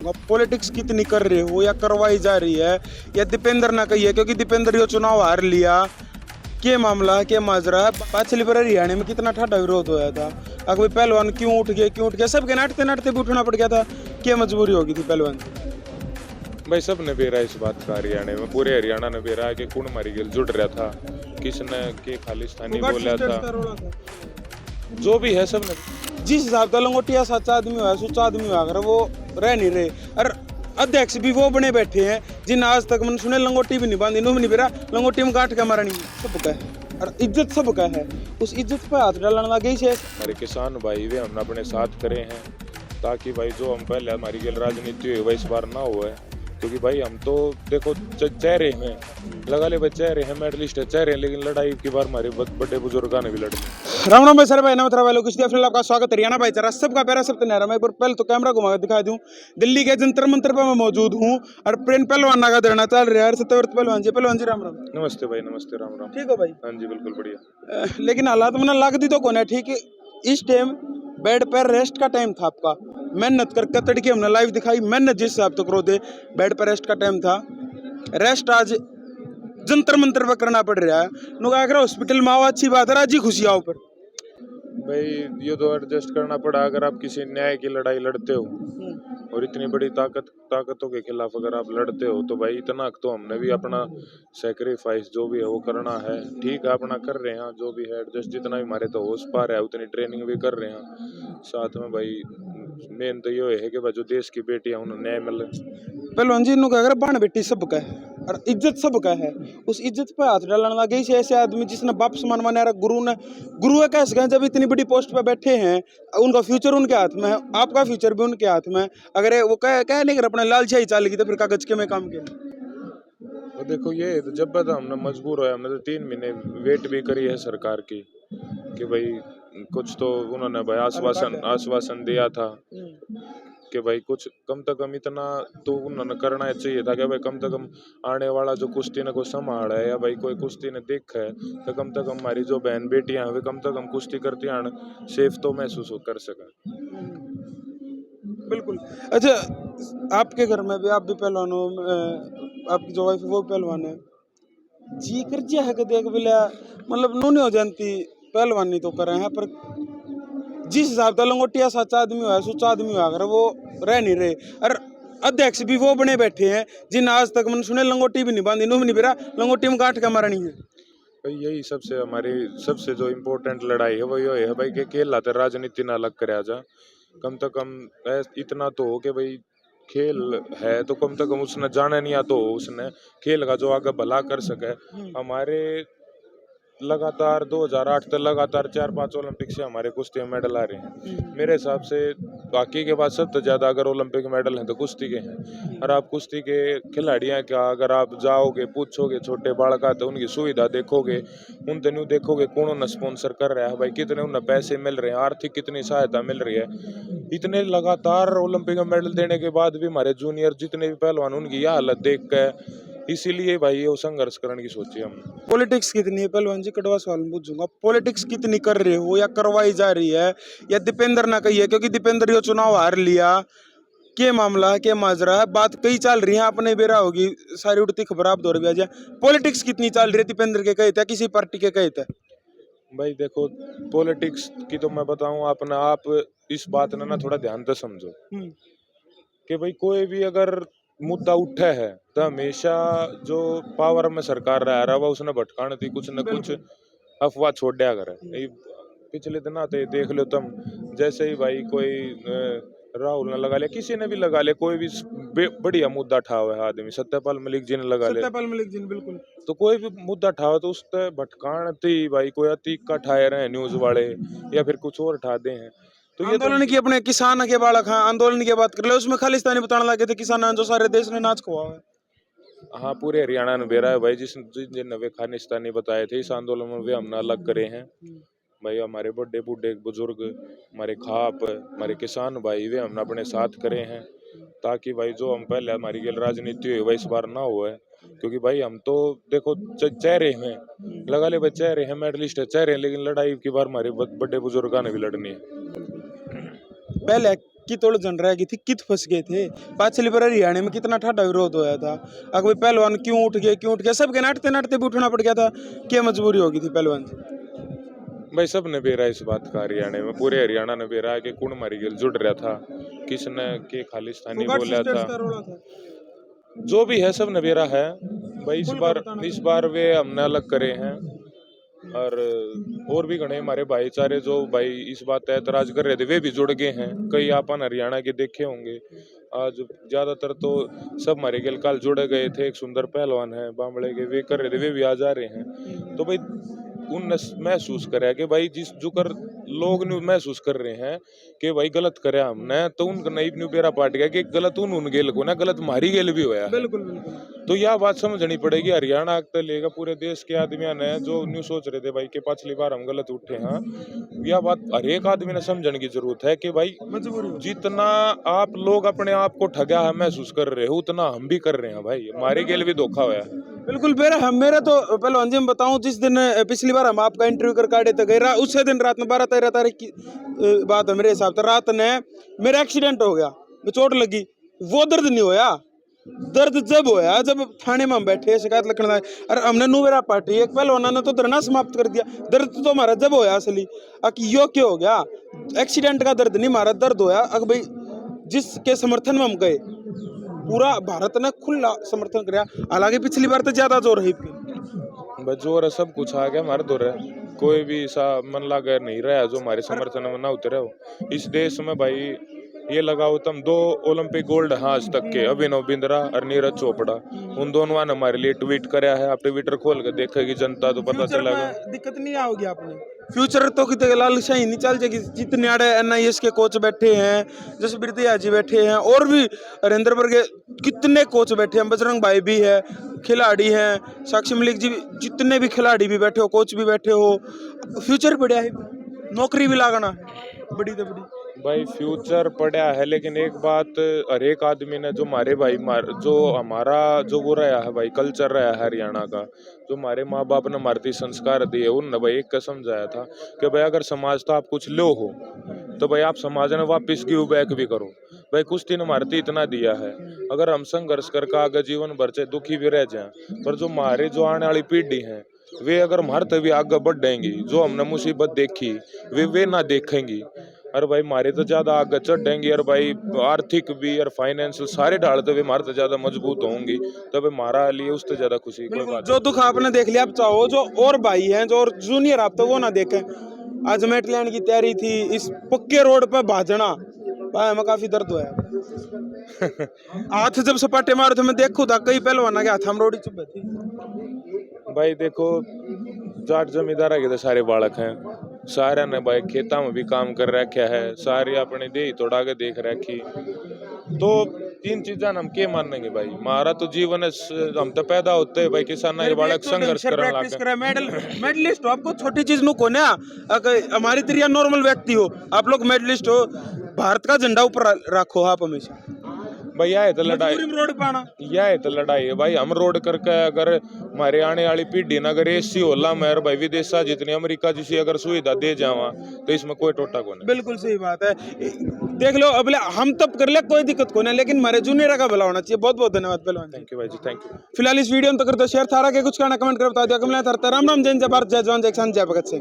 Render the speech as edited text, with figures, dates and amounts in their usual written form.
Politics कितनी कर रहे हो या करवाई जा रही है या दीपेंद्र ना कही है, क्योंकि दीपेंद्र ये चुनाव हार लिया। क्या मामला है, क्या माजरा है? पिछली बार हरियाणा में कितना ठाडा विरोध होया था। अगर पहलवान क्यों उठ गया सबके नाटते नाटते भी उठना पड़ गया था। क्या मजबूरी होगी थी पहलवान की? भाई सब ने बेरा इस बात का हरियाणा में, पूरे हरियाणा ने बेरा कि कौन मारी गिल जुड़ रहा था, किसने के खालिस्तानी बोला था, जो भी है सब ने जिस हिसाब से लंगोटिया सच्चा आदमी हुआ, सुच्चा आदमी हुआ, अगर वो रह नहीं रहे। और अध्यक्ष भी वो बने बैठे हैं जिन आज तक मैंने सुने लंगोटी भी नहीं बांधी, नु भी नहीं बेरा लंगोटी में काट के मारनी सबका है और इज्जत सबका है। उस इज्जत पे हाथ डालने लगे ही हमारे किसान भाई वे हमने अपने साथ करे हैं, ताकि भाई जो हम पहले हमारी गल राजनीति हुई वही इस बार ना हुआ है। क्योंकि भाई हम तो देखो चेहरे हैं लगा ले भाई, चेहरे हैं मेडलिस्ट है चेहरे, लेकिन लड़ाई की बार हमारे बड़े बुजुर्गों ने भी लड़ी। राम राम भाई सर भाई नमस्कार भाई लोग, फिर आपका स्वागत हरियाणा भाईचारा सबका प्यारा सब तैयार। मैं एक बार पहले तो कैमरा घुमा के दिखा दूं, दिल्ली के जंतर मंतर पर मैं मौजूद हूं और प्रेम पहलवान का धरना चल रहा है। सत्यव्रत पहलवान जी राम राम। नमस्ते भाई, नमस्ते, राम राम। ठीक हो भाई? हाँ जी बिल्कुल बढ़िया। लेकिन हालात में लग दी तो कौन है ठीक है। इस टाइम बेड पर रेस्ट का टाइम था आपका, मेहनत कर कतड़ के हमने लाइव दिखाई, मेहनत जिस हिसाब तक रो दे बेड पर रेस्ट का टाइम था। रेस्ट आज जंतर मंतर पर करना पड़ रहा है। नुका अगर हॉस्पिटल में आओ अच्छी बात है, राजी खुशी आओ पर भाई ये तो एडजस्ट करना पड़ा। अगर आप किसी न्याय की लड़ाई लड़ते हो और इतनी बड़ी ताकतों के खिलाफ अगर आप लड़ते हो, तो भाई इतना तो हमने भी अपना सेक्रीफाइस जो भी है वो करना है। ठीक है अपना कर रहे हैं जो भी है एडजस्ट, जितना भी हमारे तो हो पा रहा है उतनी ट्रेनिंग भी कर रहे हैं साथ में। भाई मेन तो ये है कि भाई जो देश की बेटियां उन्हें न्याय मिले। पहलवान जी नु अगर बाण बेटी सबका है और इज्जत सबका है। उस इज्जत पे हाथ डालने लगे से ऐसे आदमी जिसने बाप समान माना रहा, गुरु है कह सकें। जब इतनी बड़ी पोस्ट पे बैठे हैं, उनका फ्यूचर उनके हाथ में है, आपका फ्यूचर भी उनके हाथ में। अगर वो कह नहीं कर अपने लालचाई चालेगी तो फिर कागज के में काम के। तो देखो ये तो जब तक हमने मजबूर होया, हमने तो 3 महीने वेट भी करी है सरकार की कि भाई कुछ तो उन्होंने भाई आश्वासन दिया था कि भाई कुछ कम से कम इतना तो उन्होंने करना चाहिए था कि भाई कम से कम आने वाला जो कुश्ती ने को संभाल है या भाई कोई कुश्ती ने देख है, तो कम से कम हमारी जो बहन बेटियां हैं वे कम से कम कुश्ती करती हैं सेफ तो महसूस कर सका। बिल्कुल। अच्छा, आपके घर में भी आप भी पहलवान हो, आपकी जो वाइफ वो पहलवान है, जी कर जिया है कि देख बिला मतलब नूनी हो जानती पहलवानी तो करे हैं। पर जिस हिसाब से लंगोटिया सच्चा आदमी हुआ, सुच्चा आदमी हुआ, अगर वो रह नहीं रहे। और अध्यक्ष भी वो बने बैठे हैं जिन आज तक मैंने सुने लंगोटी भी नहीं बांधी, नु भी नहीं बेरा लंगोटी में काट के मारनी है। भाई यही सबसे हमारी सबसे जो इम्पोर्टेंट लड़ाई है वो ये है भाई कि खेल तो राजनीति ना अलग करे जा। कम से कम इतना तो हो कि भाई खेल है तो कम से कम उसने जाना नहीं, आ तो उसने खेल का जो आगे भला कर सके। हमारे लगातार 2008 तक लगातार 4-5 ओलंपिक से हमारे कुश्ती में मेडल आ रहे हैं। मेरे हिसाब से बाकी के बाद सबसे ज्यादा अगर ओलंपिक मेडल हैं तो कुश्ती के हैं। और आप कुश्ती के खिलाड़ियां क्या अगर आप जाओगे पूछोगे छोटे बालक तो उनकी सुविधा देखोगे, उन तेन देखोगे कौन उन्हें स्पॉन्सर कर रहा है, भाई कितने उन्हें पैसे मिल रहे हैं, आर्थिक कितनी सहायता मिल रही है। इतने लगातार ओलंपिक में मेडल देने के बाद भी हमारे जूनियर जितने भी पहलवान उनकी यह हालत देख कर, इसीलिए भाई ये संघर्ष करने की सोची हमने। पॉलिटिक्स कितनी है पहलवान जी, कड़वा सवाल पूछूंगा, पॉलिटिक्स कितनी कर रहे हो या करवाई जा रही है या दीपेंद्र ना कही है, क्योंकि दीपेंद्र ये चुनाव हार लिया। क्या मामला है, क्या माजरा है? बात कई चल रही है, अपने बेरा होगी सारी उड़ती खबर आप दौड़ भी आ जाए। पॉलिटिक्स कितनी चल रही है दीपेंद्र के कहे थे किसी पार्टी के कहे थे? भाई देखो पॉलिटिक्स की तो मैं बताऊं अपने आप इस बात ने ना थोड़ा ध्यान से समझो कि भाई कोई भी अगर मुद्दा उठा है तो हमेशा जो पावर में सरकार रहा है उसने भटकाने थी कुछ न कुछ अफवाह छोड़ दिया करे। ये पिछले दिन आते देख लो तुम, जैसे ही भाई कोई राहुल ने लगा लिया, किसी ने भी लगा लिया, कोई भी बढ़िया मुद्दा ठा हुआ है आदमी, सत्यपाल मलिक जी ने लगा लिया, सत्यपाल मलिक जी ने बिल्कुल। तो कोई भी मुद्दा ठा तो उस पर भटकान थी भाई, कोई अतीक का ठाए रहे न्यूज वाले या फिर कुछ और ठा दे हैं। तो ये तो आंदोलन की अपने किसान के बालक हैं, आंदोलन की बात कर ले, उसमें खालिस्तानी बताने लगे थे किसान जो सारे देश ने नाच खुआ है। हाँ पूरे हरियाणा ने बेरा है भाई, जिन वे खालिस्तानी बताए थे इस आंदोलन में वे हमने अलग करे हैं। भाई हमारे बड़े बूढ़े बुजुर्ग, हमारे खाप, हमारे किसान भाई वे हमने अपने साथ करे हैं, ताकि भाई जो हम पहले हमारी गल राजनीति हुई वही इस बार ना हुआ है। क्योंकि भाई हम तो देखो चेहरे हैं लगा ले भाई, चेहरे हैं मेडलिस्ट है चेहरे हैं, लेकिन लड़ाई की बार हमारे बड़े बुजुर्गों ने भी लड़नी है। पहले की तोड़ जन रह गई थी, कित फंस गए थे। पाछली बार हरियाणा में कितना ठाडा विरोध होया था, अगर पहलवान क्यों उठ गए, सबके नाटते नाटते भी उठना पड़ गया था। क्या मजबूरी होगी थी पहलवान की? भाई सब ने बेरा इस बात का, हरियाणा में पूरे हरियाणा ने बेरा कि कौन मारी गेल जुड़ रहा था, किसने के खालिस्तानी बोला था, जो भी है सब ने बेरा है भाई। इस बार वे हमने अलग करे हैं, और भी घने हमारे भाईचारे जो भाई इस बात पर ऐतराज कर रहे थे वे भी जुड़ गए हैं। कई आपन हरियाणा के देखे होंगे, आज ज्यादातर तो सब हमारे गेल काल जुड़े गए थे। एक सुंदर पहलवान है बामड़े के, वे कर रहे थे, वे भी आ जा रहे हैं। तो भाई उन महसूस करे कि भाई जिस जुकर लोग न्यू महसूस कर रहे हैं कि भाई गलत करे हमने, तो उनका नई न्यू बेरा पाट गया कि गलत उन गेल को ना, गलत मारी गेल भी होया। बिल्कुल बिल्कुल। तो यह बात समझनी पड़ेगी हरियाणा तक लेगा पूरे देश के आदमियों ने, जो न्यू सोच रहे थे भाई कि पिछली बार हम गलत उठे हैं, यह बात हर एक आदमी ने समझने की जरूरत है कि भाई जितना आप लोग अपने आप को ठगा है महसूस कर रहे हो, उतना हम भी कर रहे हैं भाई, हमारे गेल भी धोखा हुआ है। बिल्कुल मेरा तो पहलवान जी मैं बताऊं, जिस दिन पिछली बार हम आपका इंटरव्यू कर काटे तो गए, उसी दिन रात में 12-13 तारीख की बात है मेरे हिसाब से, रात ने मेरा एक्सीडेंट हो गया, चोट लगी। वो दर्द नहीं होया, दर्द जब होया जब थाने में हम बैठे शिकायत लिखने आए, और हमने नुवेरा पार्टी एक पहलवान ने तो धरना समाप्त कर दिया। दर्द तो हमारा जब होया असली, यो क्या हो गया, एक्सीडेंट का दर्द नहीं, हमारा दर्द होया अगर भाई जिसके समर्थन में हम गए, पूरा भारत ने खुला समर्थन किया। हालांकि पिछली बार तो ज्यादा जोर है, जोर है, सब कुछ आ गया हमारे दौर है, कोई भी सा मन लगा नहीं रहा जो हमारे समर्थन में ना उतरे हो। इस देश में भाई ये लगाओ तुम 2 ओलंपिक गोल्ड हाँ आज तक के, अभिनव बिंद्रा और नीरज चोपड़ा, उन दोनों ने हमारे लिए ट्वीट कराया है। आप ट्विटर खोल के देखेगी जनता तो पता चलेगा। दिक्कत नहीं आओगी आपने, फ्यूचर तो कितने लालशाही नहीं चल जाएगी। जितने आड़े NIS के कोच बैठे हैं, जसबीर दयाल जी बैठे हैं, और भी हरिंदर के कितने कोच बैठे हैं, बजरंग भाई भी है, खिलाड़ी हैं, साक्षी मलिक जी, जितने भी खिलाड़ी भी बैठे हो, कोच भी बैठे हो, फ्यूचर बढ़िया है, नौकरी भी लगाना है बड़ी तो बड़ी भाई। फ्यूचर पड़ा है, लेकिन एक बात हर एक आदमी ने, जो हमारे भाई जो हमारा जो वो रहा है भाई कल्चर रहा है हरियाणा का, जो हमारे माँ बाप ने भारतीय संस्कार दिए, उनने भाई एक का समझाया था कि भाई अगर समाज तो आप कुछ लो हो तो भाई आप समाज ने वापस गिव बैक भी करो। भाई कुछ दिन भारती इतना दिया है, अगर हम संघर्ष करके आगे जीवन भर चाहे दुखी भी रह जाए, पर जो हमारे जो आने वाली पीढ़ी है वे अगर हमारे भी आगे बढ़ेंगी, जो हमने मुसीबत देखी वे ना देखेंगी, और भाई हमारे तो ज्यादा आगे चढ़ेंगी, और भाई आर्थिक भी और फाइनेंशियल सारे ढालते हुए हमारे तो ज्यादा मजबूत होंगी, तब हमारा लिए उससे ज्यादा खुशी कोई बात। जो दुख आपने देख लिया, आप चाहो जो और भाई हैं, जो और जूनियर आप तो वो ना देखें। आज मेटलैंड की तैयारी थी, इस पक्के रोड पर भाजना भाई हमें काफी दर्द हुआ है। हाथ जब सपाटे मारो तो मैं देखू था कई पहलवान के हाथ हम रोड़ी चुप थी। भाई देखो जाट जमींदार के तो सारे बालक हैं, सारे ने भाई खेता में भी काम कर रखा है, सारे अपने देही तोड़ा के देख रखी, तो तीन चीजा हम के मानेंगे भाई। हमारा तो जीवन है, हम तो पैदा होते हैं भाई किसान ये बालक संघर्ष करने लगे। मेडलिस्ट हो, आपको छोटी चीज नु कोने, हमारी तरह नॉर्मल व्यक्ति हो, आप लोग मेडलिस्ट हो, भारत का झंडा ऊपर रखो आप हमेशा। भाई यह तो लड़ाई, रोड पाना यह तो लड़ाई है भाई। हम रोड करके अगर हमारे आने वाली पीढ़ी ना अगर ऐसी होला मेरे भाई विदेशा जितनी अमेरिका जैसी अगर सुविधा दे जावा तो इसमें कोई टोटा को नहीं। बिल्कुल सही बात है, देख लो अब हम तब कर ले कोई दिक्कत को नहीं, लेकिन हमारे जूनियर का भला होना चाहिए। बहुत बहुत धन्यवाद पहलवान। थैंक यू भाई जी, थैंक यू। फिलहाल इस वीडियो में तो कर दो शेयर, थारा के कुछ कहना कमेंट कर बता दिया। राम राम, जय हिंद, जय भारत, जय जवान, जय किसान, जय भगत सिंह।